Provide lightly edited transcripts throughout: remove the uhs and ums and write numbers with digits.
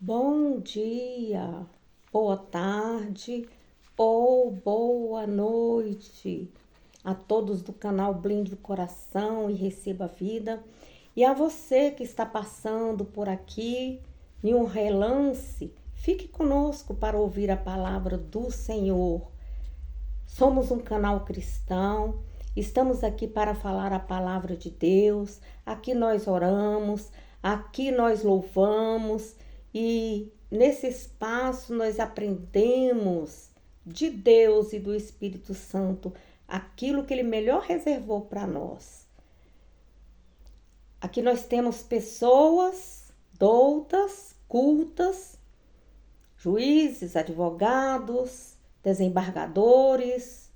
Bom dia, boa tarde ou boa noite a todos do canal Blinde o Coração e Receba a Vida. E a você que está passando por aqui em um relance, fique conosco para ouvir a palavra do Senhor. Somos um canal cristão, estamos aqui para falar a palavra de Deus, aqui nós oramos, aqui nós louvamos. E nesse espaço nós aprendemos de Deus e do Espírito Santo aquilo que Ele melhor reservou para nós. Aqui nós temos pessoas doutas, cultas, juízes, advogados, desembargadores,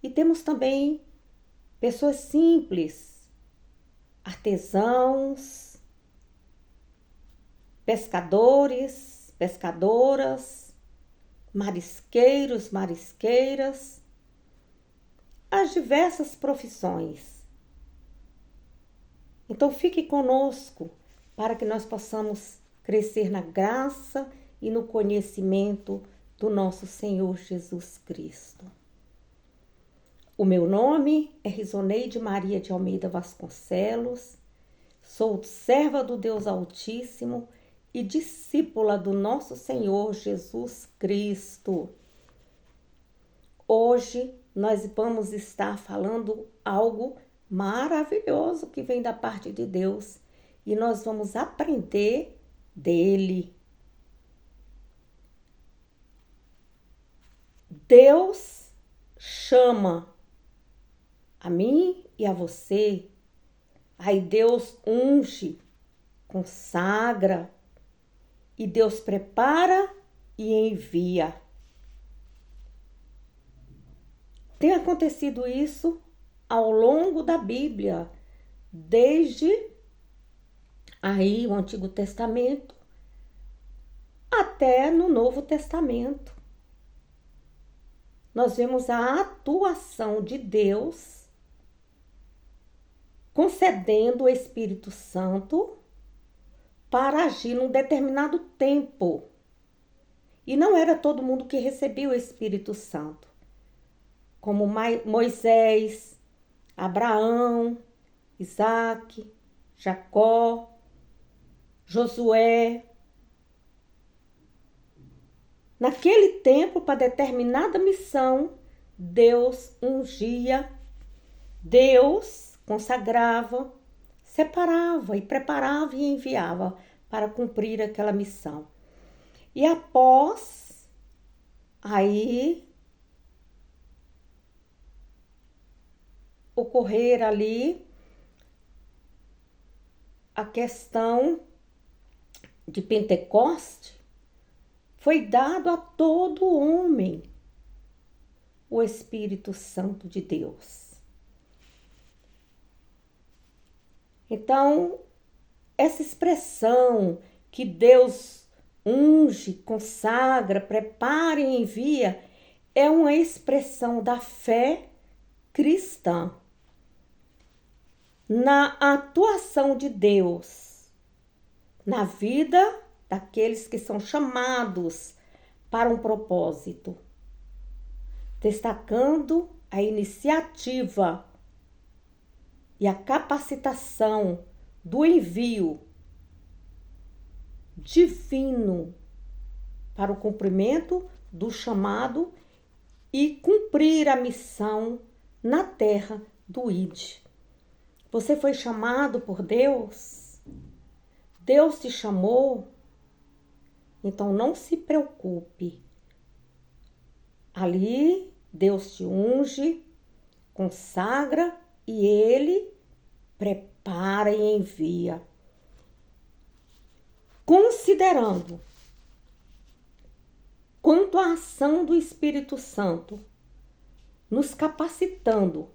e temos também pessoas simples, artesãos, pescadores, pescadoras, marisqueiros, marisqueiras, as diversas profissões. Então fique conosco para que nós possamos crescer na graça e no conhecimento do nosso Senhor Jesus Cristo. O meu nome é Risoneide Maria de Almeida Vasconcelos, sou serva do Deus Altíssimo e discípula do nosso Senhor Jesus Cristo. Hoje nós vamos estar falando algo maravilhoso que vem da parte de Deus e nós vamos aprender dele. Deus chama a mim e a você. Aí Deus unge, consagra, e Deus prepara e envia. Tem acontecido isso ao longo da Bíblia, desde aí o Antigo Testamento até no Novo Testamento. Nós vemos a atuação de Deus concedendo o Espírito Santo para agir num determinado tempo. E não era todo mundo que recebia o Espírito Santo, como Moisés, Abraão, Isaac, Jacó, Josué. Naquele tempo, para determinada missão, Deus ungia, Deus consagrava, separava e preparava e enviava para cumprir aquela missão. E após aí ocorrer ali a questão de Pentecoste, foi dado a todo homem o Espírito Santo de Deus. Então, essa expressão que Deus unge, consagra, prepara e envia é uma expressão da fé cristã. Na atuação de Deus na vida daqueles que são chamados para um propósito, destacando a iniciativa e a capacitação do envio divino para o cumprimento do chamado e cumprir a missão na terra do ID. Você foi chamado por Deus? Deus te chamou? Então não se preocupe. Ali Deus te unge, consagra e Ele prepara e envia. Considerando quanto à ação do Espírito Santo, nos capacitando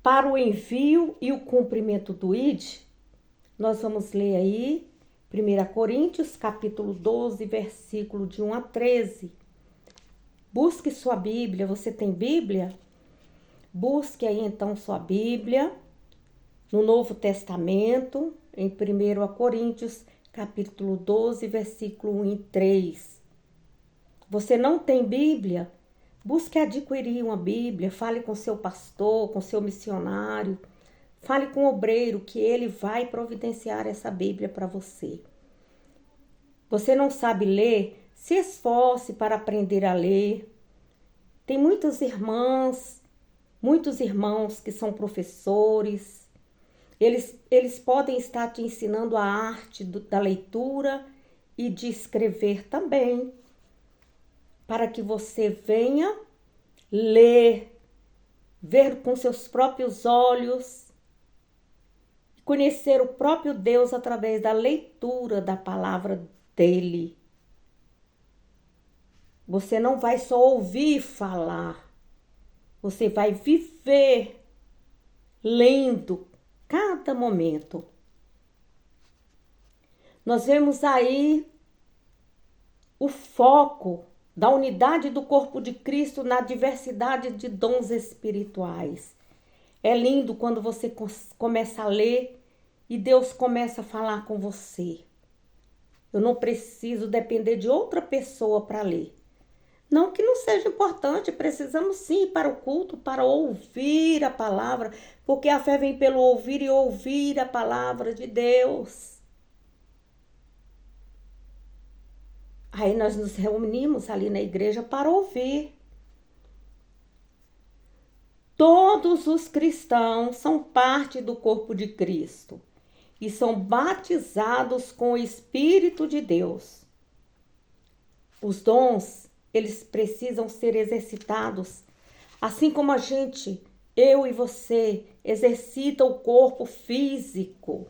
para o envio e o cumprimento do ID, nós vamos ler aí 1 Coríntios, capítulo 12, versículo de 1 a 13. Busque sua Bíblia. Você tem Bíblia? Busque aí então sua Bíblia no Novo Testamento, em 1 Coríntios, capítulo 12, versículo 1 e 3. Você não tem Bíblia? Busque adquirir uma Bíblia, fale com seu pastor, com seu missionário, fale com o obreiro que ele vai providenciar essa Bíblia para você. Você não sabe ler? Se esforce para aprender a ler. Tem muitos irmãos que são professores. Eles podem estar te ensinando a arte da leitura e de escrever também, para que você venha ler, ver com seus próprios olhos, conhecer o próprio Deus através da leitura da palavra dele. Você não vai só ouvir falar, você vai viver lendo cada momento. Nós vemos aí o foco da unidade do corpo de Cristo na diversidade de dons espirituais. É lindo quando você começa a ler e Deus começa a falar com você. Eu não preciso depender de outra pessoa para ler. Não que não seja importante, precisamos sim ir para o culto, para ouvir a palavra, porque a fé vem pelo ouvir e ouvir a palavra de Deus. Aí nós nos reunimos ali na igreja para ouvir. Todos os cristãos são parte do corpo de Cristo e são batizados com o Espírito de Deus. Os dons, eles precisam ser exercitados, assim como eu e você, exercita o corpo físico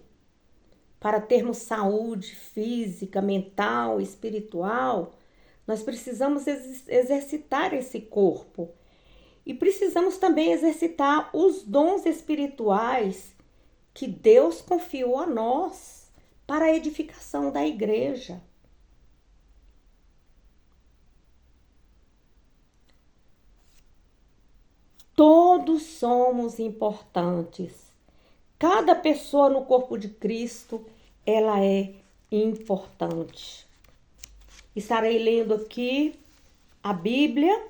para termos saúde física, mental, espiritual. Nós precisamos exercitar esse corpo e precisamos também exercitar os dons espirituais que Deus confiou a nós para a edificação da igreja. Todos somos importantes. Cada pessoa no corpo de Cristo, ela é importante. Estarei lendo aqui a Bíblia.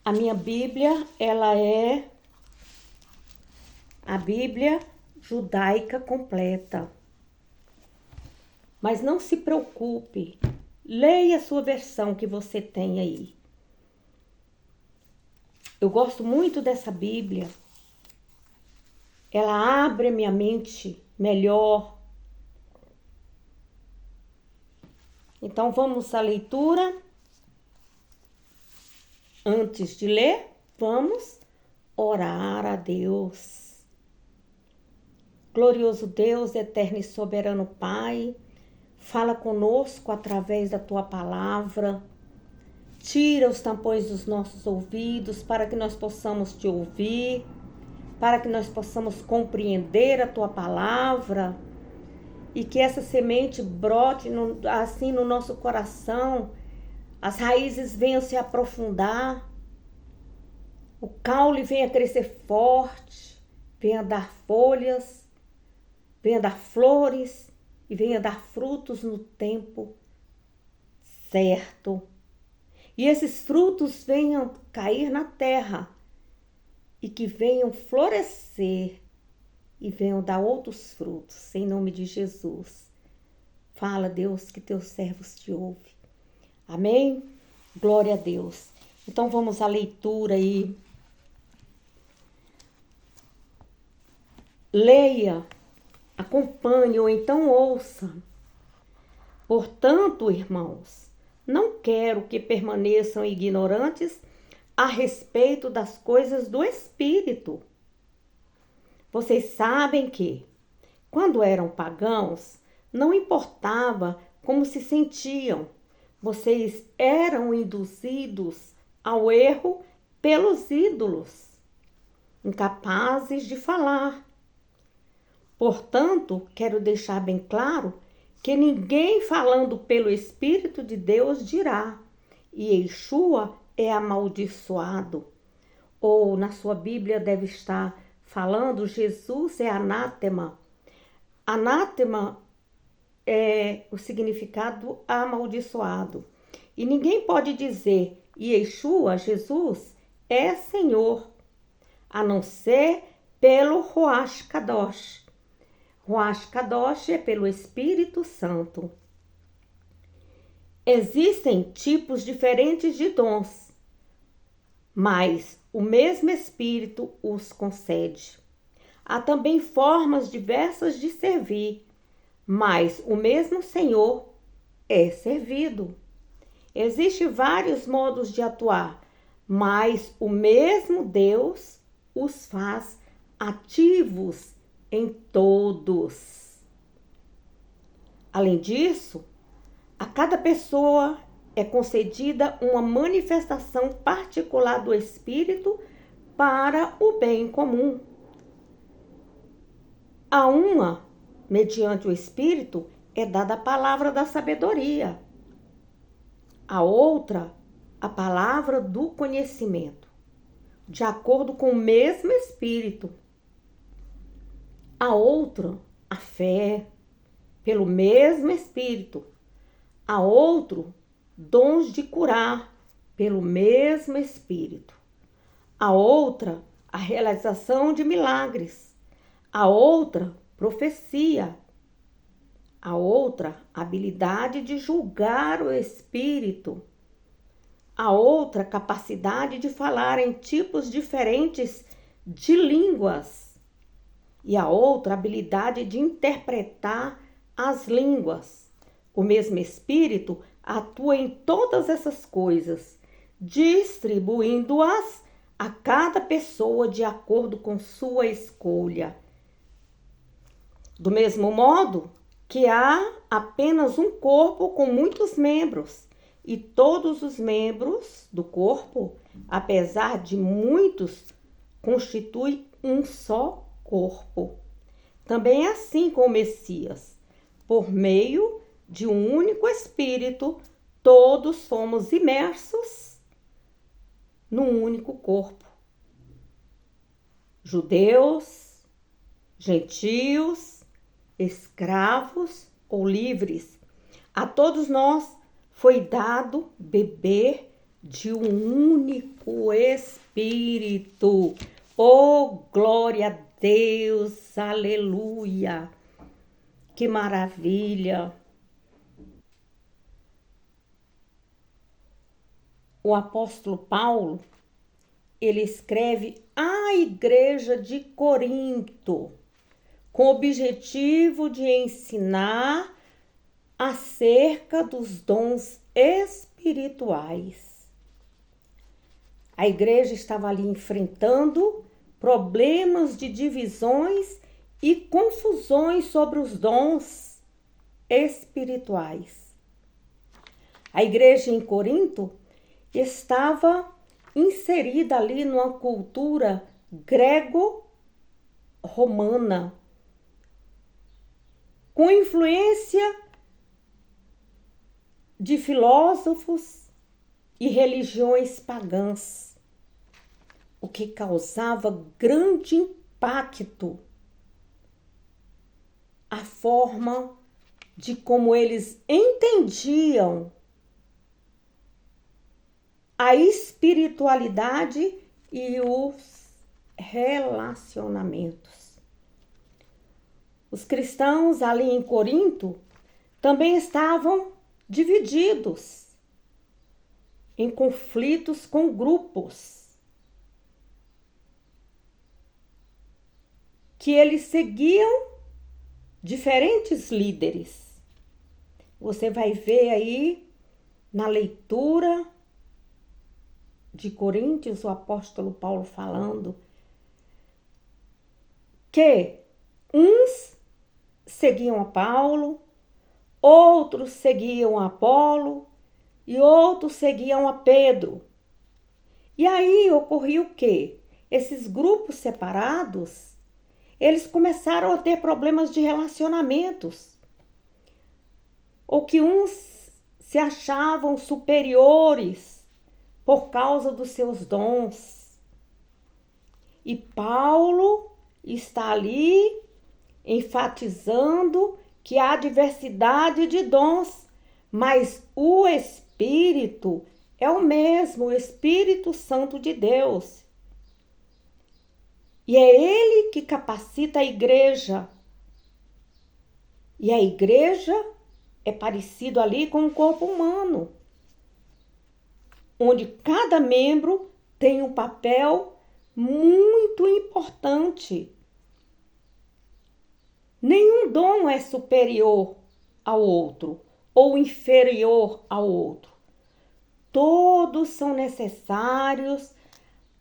A minha Bíblia, ela é a Bíblia judaica completa. Mas não se preocupe, leia a sua versão que você tem aí. Eu gosto muito dessa Bíblia. Ela abre a minha mente melhor. Então vamos à leitura. Antes de ler, vamos orar a Deus. Glorioso Deus, eterno e soberano Pai, fala conosco através da Tua palavra. Tira os tampões dos nossos ouvidos para que nós possamos Te ouvir, para que nós possamos compreender a Tua palavra e que essa semente brote assim no nosso coração, as raízes venham se aprofundar, o caule venha crescer forte, venha dar folhas, venha dar flores e venha dar frutos no tempo certo. E esses frutos venham cair na terra e que venham florescer e venham dar outros frutos, em nome de Jesus. Fala, Deus, que teus servos te ouvem. Amém? Glória a Deus. Então vamos à leitura aí. Leia, acompanhe ou então ouça. Portanto, irmãos, não quero que permaneçam ignorantes a respeito das coisas do Espírito. Vocês sabem que, quando eram pagãos, não importava como se sentiam. Vocês eram induzidos ao erro pelos ídolos, incapazes de falar. Portanto, quero deixar bem claro que ninguém falando pelo Espírito de Deus dirá: Yeshua é amaldiçoado. Ou na sua Bíblia deve estar falando: Jesus é anátema. Anátema é o significado amaldiçoado. E ninguém pode dizer Yeshua, Jesus, é Senhor, a não ser pelo Ruach Kadosh. Ruach Kadosh é pelo Espírito Santo. Existem tipos diferentes de dons, mas o mesmo Espírito os concede. Há também formas diversas de servir, mas o mesmo Senhor é servido. Existem vários modos de atuar, mas o mesmo Deus os faz ativos em todos. Além disso, a cada pessoa é concedida uma manifestação particular do Espírito para o bem comum. A uma, mediante o Espírito, é dada a palavra da sabedoria. A outra, a palavra do conhecimento, de acordo com o mesmo Espírito. A outra, a fé, pelo mesmo Espírito. A outro, dons de curar, pelo mesmo Espírito. A outra, a realização de milagres. A outra, profecia. A outra, habilidade de julgar o Espírito. A outra, capacidade de falar em tipos diferentes de línguas. E a outra, habilidade de interpretar as línguas. O mesmo Espírito atua em todas essas coisas, distribuindo-as a cada pessoa de acordo com sua escolha. Do mesmo modo que há apenas um corpo com muitos membros, e todos os membros do corpo, apesar de muitos, constituem um só corpo. Também é assim com o Messias. Por meio de um único Espírito, todos somos imersos num único corpo. Judeus, gentios, escravos ou livres, a todos nós foi dado beber de um único Espírito. Oh, glória a Deus, aleluia! Que maravilha! O apóstolo Paulo, ele escreve à igreja de Corinto, com o objetivo de ensinar acerca dos dons espirituais. A igreja estava ali enfrentando problemas de divisões e confusões sobre os dons espirituais. A igreja em Corinto estava inserida ali numa cultura grego-romana, com influência de filósofos e religiões pagãs, o que causava grande impacto a forma de como eles entendiam a espiritualidade e os relacionamentos. Os cristãos ali em Corinto também estavam divididos em conflitos com grupos que eles seguiam diferentes líderes. Você vai ver aí na leitura de Coríntios o apóstolo Paulo falando que uns seguiam a Paulo, outros seguiam a Apolo e outros seguiam a Pedro. E aí ocorria o quê? Esses grupos separados, eles começaram a ter problemas de relacionamentos. Ou que uns se achavam superiores por causa dos seus dons. E Paulo está ali enfatizando que há diversidade de dons, mas o Espírito é o mesmo, o Espírito Santo de Deus. E é Ele que capacita a igreja. E a igreja é parecido ali com o corpo humano, onde cada membro tem um papel muito importante. Nenhum dom é superior ao outro ou inferior ao outro. Todos são necessários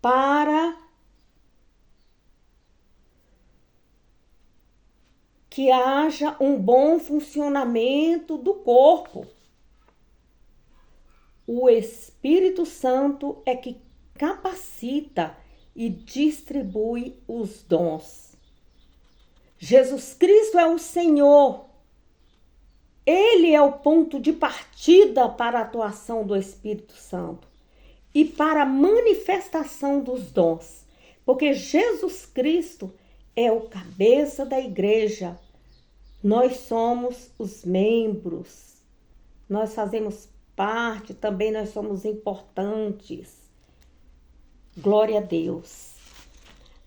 para que haja um bom funcionamento do corpo. O Espírito Santo é que capacita e distribui os dons. Jesus Cristo é o Senhor. Ele é o ponto de partida para a atuação do Espírito Santo e para a manifestação dos dons, porque Jesus Cristo é o cabeça da igreja. Nós somos os membros, nós fazemos parte, também nós somos importantes. Glória a Deus.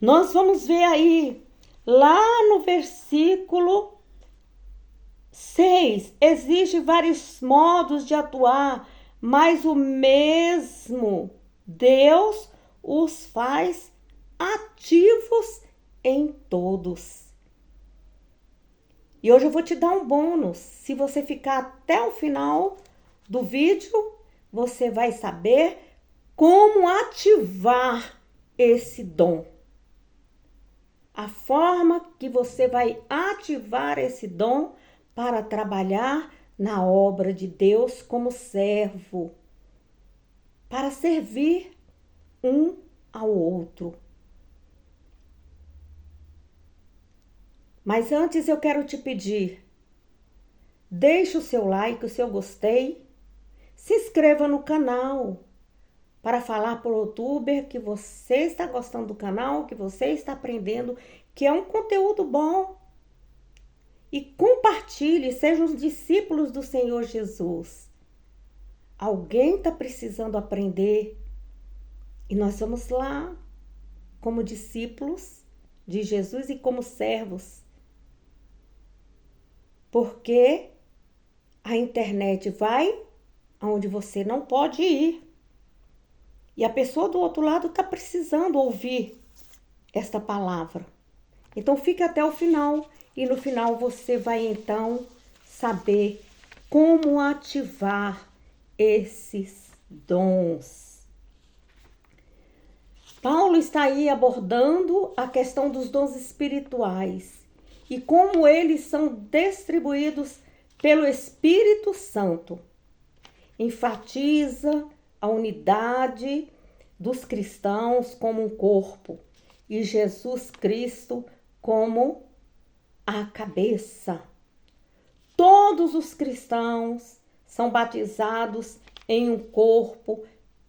Nós vamos ver aí, lá no versículo 6, existe vários modos de atuar, mas o mesmo Deus os faz ativos em todos. E hoje eu vou te dar um bônus. Se você ficar até o final do vídeo, você vai saber como ativar esse dom. A forma que você vai ativar esse dom para trabalhar na obra de Deus como servo, para servir um ao outro. Mas antes eu quero te pedir, deixe o seu like, o seu gostei, se inscreva no canal para falar para o youtuber que você está gostando do canal, que você está aprendendo, que é um conteúdo bom. E compartilhe, sejam os discípulos do Senhor Jesus. Alguém está precisando aprender e nós vamos lá como discípulos de Jesus e como servos. Porque a internet vai aonde você não pode ir. E a pessoa do outro lado está precisando ouvir esta palavra. Então fique até o final e no final você vai então saber como ativar esses dons. Paulo está aí abordando a questão dos dons espirituais e como eles são distribuídos pelo Espírito Santo. Enfatiza a unidade dos cristãos como um corpo e Jesus Cristo como a cabeça. Todos os cristãos são batizados em um corpo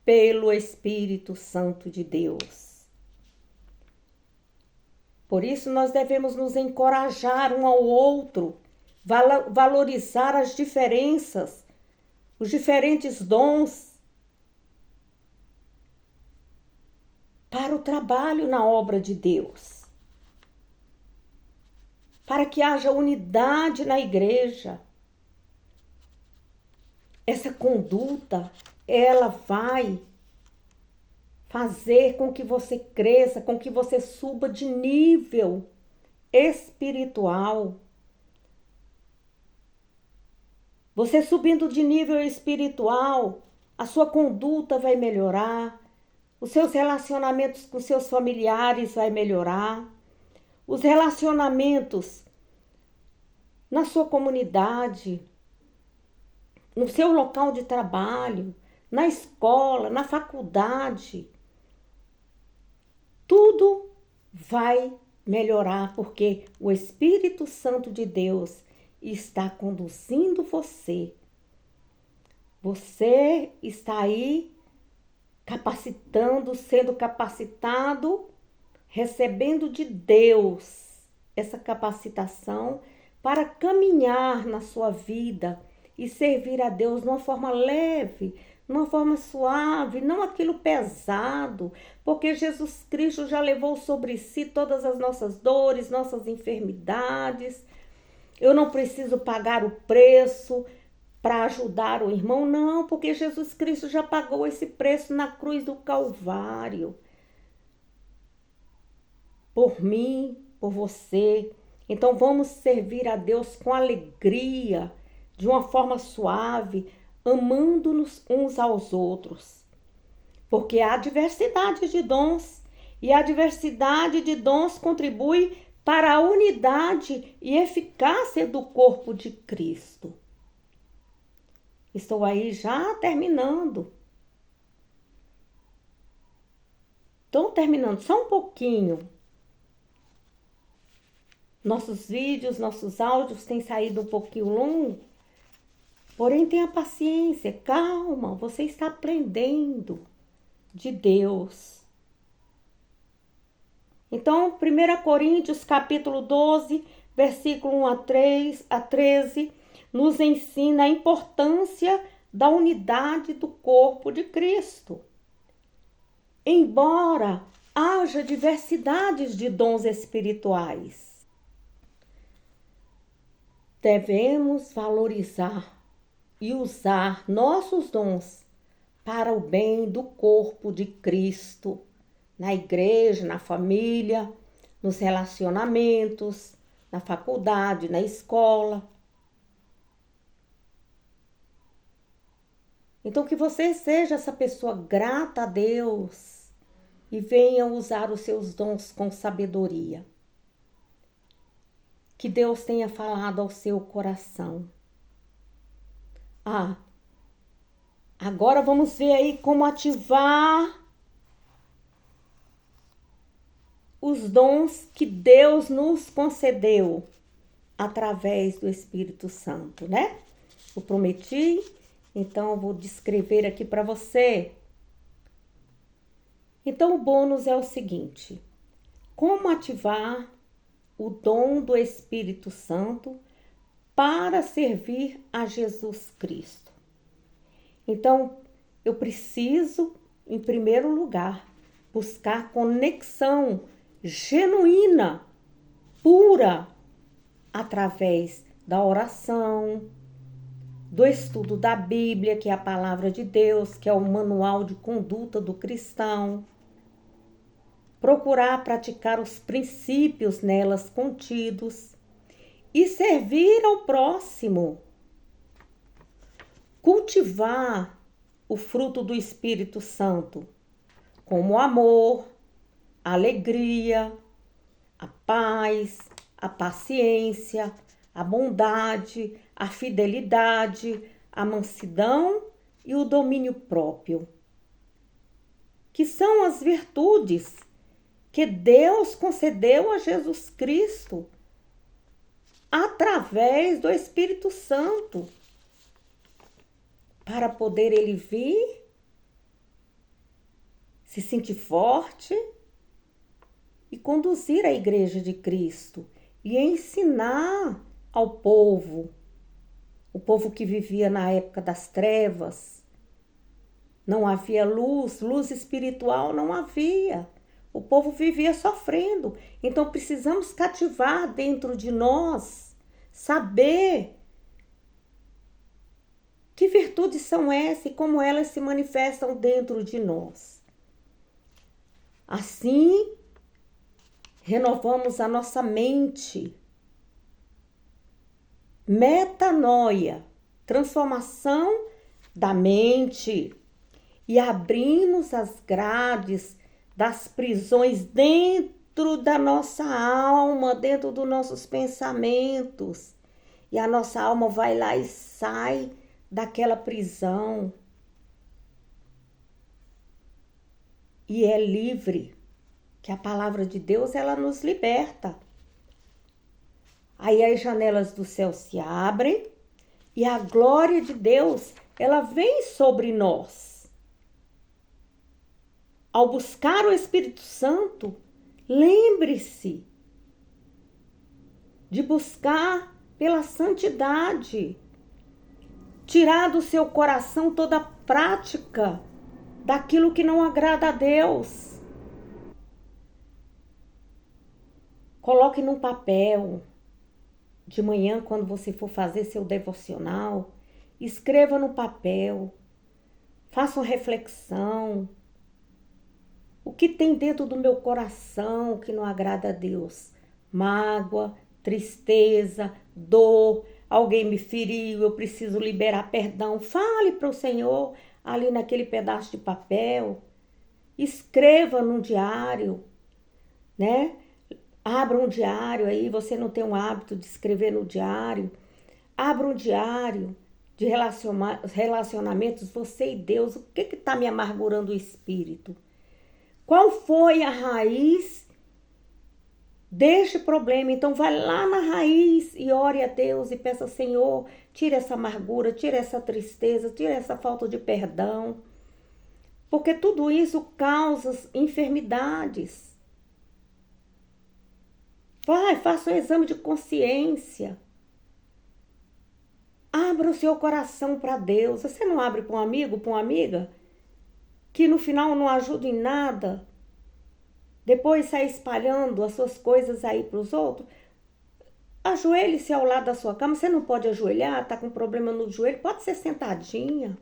pelo Espírito Santo de Deus. Por isso nós devemos nos encorajar um ao outro, valorizar as diferenças, os diferentes dons para o trabalho na obra de Deus. Para que haja unidade na igreja. Essa conduta, ela vai fazer com que você cresça, com que você suba de nível espiritual. Você subindo de nível espiritual, a sua conduta vai melhorar, os seus relacionamentos com seus familiares vai melhorar, os relacionamentos na sua comunidade, no seu local de trabalho, na escola, na faculdade, tudo vai melhorar porque o Espírito Santo de Deus está conduzindo você. Você está aí capacitando, sendo capacitado, recebendo de Deus essa capacitação para caminhar na sua vida e servir a Deus de uma forma leve, de uma forma suave, não aquilo pesado, porque Jesus Cristo já levou sobre si todas as nossas dores, nossas enfermidades. Eu não preciso pagar o preço para ajudar o irmão, não, porque Jesus Cristo já pagou esse preço na cruz do Calvário. Por mim, por você. Então vamos servir a Deus com alegria, de uma forma suave, amando-nos uns aos outros. Porque há diversidade de dons, e a diversidade de dons contribui para a unidade e eficácia do corpo de Cristo. Estou aí já terminando. Estou terminando só um pouquinho. Nossos vídeos, nossos áudios têm saído um pouquinho longo. Porém, tenha paciência, calma, você está aprendendo de Deus. Então, 1 Coríntios capítulo 12, versículo 1 a 13, nos ensina a importância da unidade do corpo de Cristo. Embora haja diversidades de dons espirituais, devemos valorizar e usar nossos dons para o bem do corpo de Cristo, na igreja, na família, nos relacionamentos, na faculdade, na escola. Então, que você seja essa pessoa grata a Deus e venha usar os seus dons com sabedoria. Que Deus tenha falado ao seu coração. Agora vamos ver aí como ativar os dons que Deus nos concedeu através do Espírito Santo, né? Eu prometi, então eu vou descrever aqui para você. Então o bônus é o seguinte: como ativar o dom do Espírito Santo para servir a Jesus Cristo. Então, eu preciso, em primeiro lugar, buscar conexão genuína, pura, através da oração, do estudo da Bíblia, que é a palavra de Deus, que é o manual de conduta do cristão. Procurar praticar os princípios nelas contidos e servir ao próximo. Cultivar o fruto do Espírito Santo, como o amor, a alegria, a paz, a paciência, a bondade, a fidelidade, a mansidão e o domínio próprio, que são as virtudes que Deus concedeu a Jesus Cristo através do Espírito Santo, para poder ele vir, se sentir forte e conduzir a igreja de Cristo e ensinar ao povo, o povo que vivia na época das trevas. Não havia luz, luz espiritual não havia. O povo vivia sofrendo. Então precisamos cativar dentro de nós, saber que virtudes são essas e como elas se manifestam dentro de nós. Assim, renovamos a nossa mente. Metanoia, transformação da mente. E abrimos as grades das prisões dentro da nossa alma, dentro dos nossos pensamentos. E a nossa alma vai lá e sai daquela prisão. E é livre, que a palavra de Deus, ela nos liberta. Aí as janelas do céu se abrem e a glória de Deus, ela vem sobre nós. Ao buscar o Espírito Santo, lembre-se de buscar pela santidade, tirar do seu coração toda a prática daquilo que não agrada a Deus. Coloque num papel, de manhã, quando você for fazer seu devocional, escreva no papel, faça uma reflexão. O que tem dentro do meu coração que não agrada a Deus? Mágoa, tristeza, dor, alguém me feriu, eu preciso liberar perdão. Fale para o Senhor ali naquele pedaço de papel. Escreva num diário, né? Abra um diário aí, você não tem o hábito de escrever no diário. Abra um diário de relacionamentos, você e Deus. O que está me amargurando o espírito? Qual foi a raiz deste problema? Então vai lá na raiz e ore a Deus e peça, Senhor, tira essa amargura, tira essa tristeza, tira essa falta de perdão. Porque tudo isso causa enfermidades. Vai, faça um exame de consciência. Abra o seu coração para Deus. Você não abre para um amigo, para uma amiga, que no final não ajuda em nada? Depois sai espalhando as suas coisas aí para os outros? Ajoelhe-se ao lado da sua cama. Você não pode ajoelhar, está com problema no joelho, pode ser sentadinha.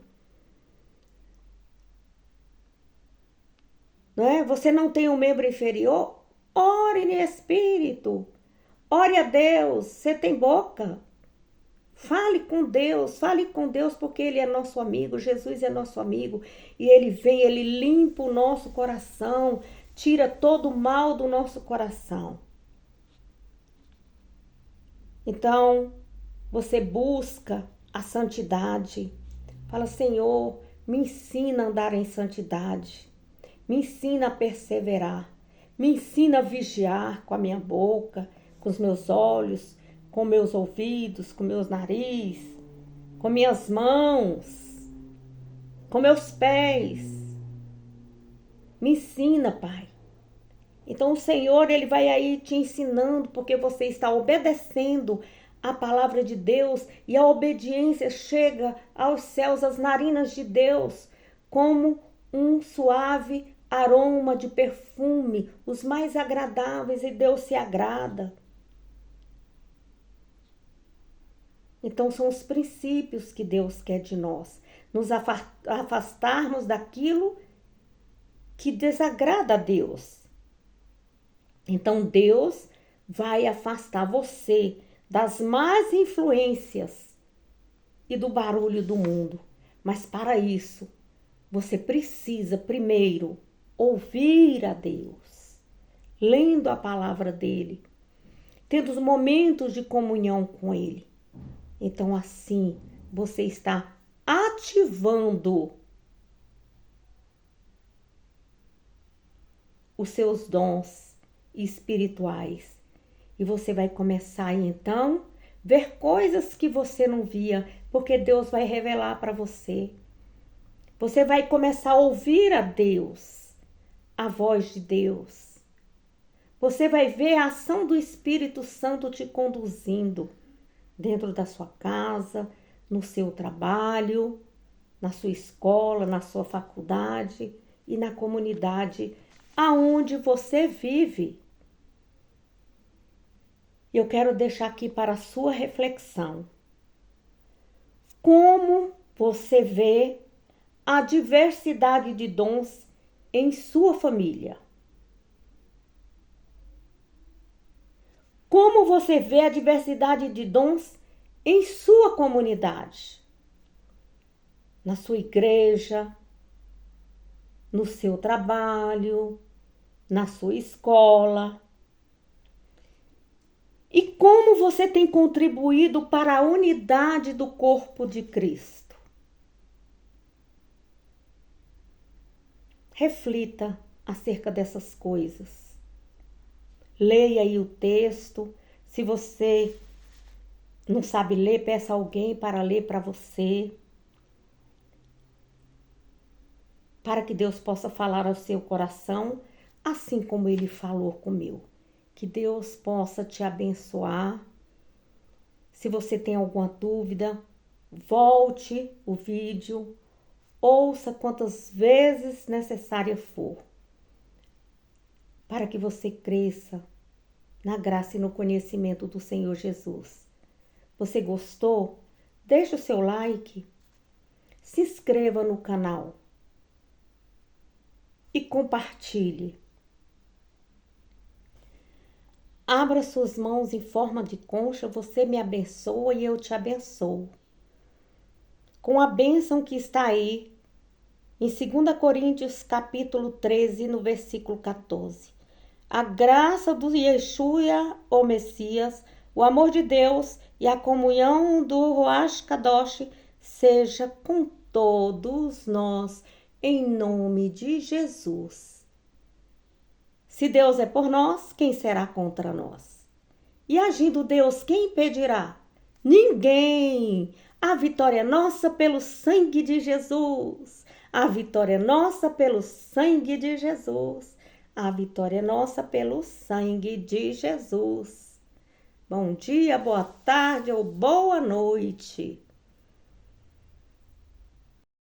Não é? Você não tem um membro inferior? Ore em espírito. Ore a Deus. Você tem boca? Fale com Deus, porque Ele é nosso amigo, Jesus é nosso amigo. E Ele vem, Ele limpa o nosso coração, tira todo o mal do nosso coração. Então, você busca a santidade. Fala, Senhor, me ensina a andar em santidade. Me ensina a perseverar. Me ensina a vigiar com a minha boca, com os meus olhos, com meus ouvidos, com meus nariz, com minhas mãos, com meus pés. Me ensina, Pai. Então o Senhor, Ele vai aí te ensinando, porque você está obedecendo a palavra de Deus e a obediência chega aos céus, às narinas de Deus, como um suave aroma de perfume, os mais agradáveis, e Deus se agrada. Então são os princípios que Deus quer de nós, nos afastarmos daquilo que desagrada a Deus. Então Deus vai afastar você das más influências e do barulho do mundo. Mas para isso, você precisa primeiro ouvir a Deus, lendo a palavra dele, tendo os momentos de comunhão com ele. Então assim, você está ativando os seus dons espirituais. E você vai começar então ver coisas que você não via, porque Deus vai revelar para você. Você vai começar a ouvir a Deus, a voz de Deus. Você vai ver a ação do Espírito Santo te conduzindo dentro da sua casa, no seu trabalho, na sua escola, na sua faculdade e na comunidade aonde você vive. Eu quero deixar aqui para a sua reflexão. Como você vê a diversidade de dons em sua família? Como você vê a diversidade de dons em sua comunidade? Na sua igreja, no seu trabalho, na sua escola? E como você tem contribuído para a unidade do corpo de Cristo? Reflita acerca dessas coisas. Leia aí o texto. Se você não sabe ler, peça alguém para ler para você. Para que Deus possa falar ao seu coração, assim como Ele falou com o meu. Que Deus possa te abençoar Se você tem alguma dúvida, volte o vídeo, ouça quantas vezes necessária for, para que você cresça na graça e no conhecimento do Senhor Jesus. Você gostou? Deixe o seu like, se inscreva no canal e compartilhe. Abra suas mãos em forma de concha, você me abençoa e eu te abençoo. Com a bênção que está aí, em 2 Coríntios capítulo 13, no versículo 14. A graça do Yeshua, o Messias, o amor de Deus e a comunhão do Ruach Kadosh seja com todos nós, em nome de Jesus. Se Deus é por nós, quem será contra nós? E agindo Deus, quem impedirá? Ninguém! A vitória é nossa pelo sangue de Jesus. A vitória é nossa pelo sangue de Jesus. A vitória é nossa pelo sangue de Jesus. Bom dia, boa tarde ou boa noite.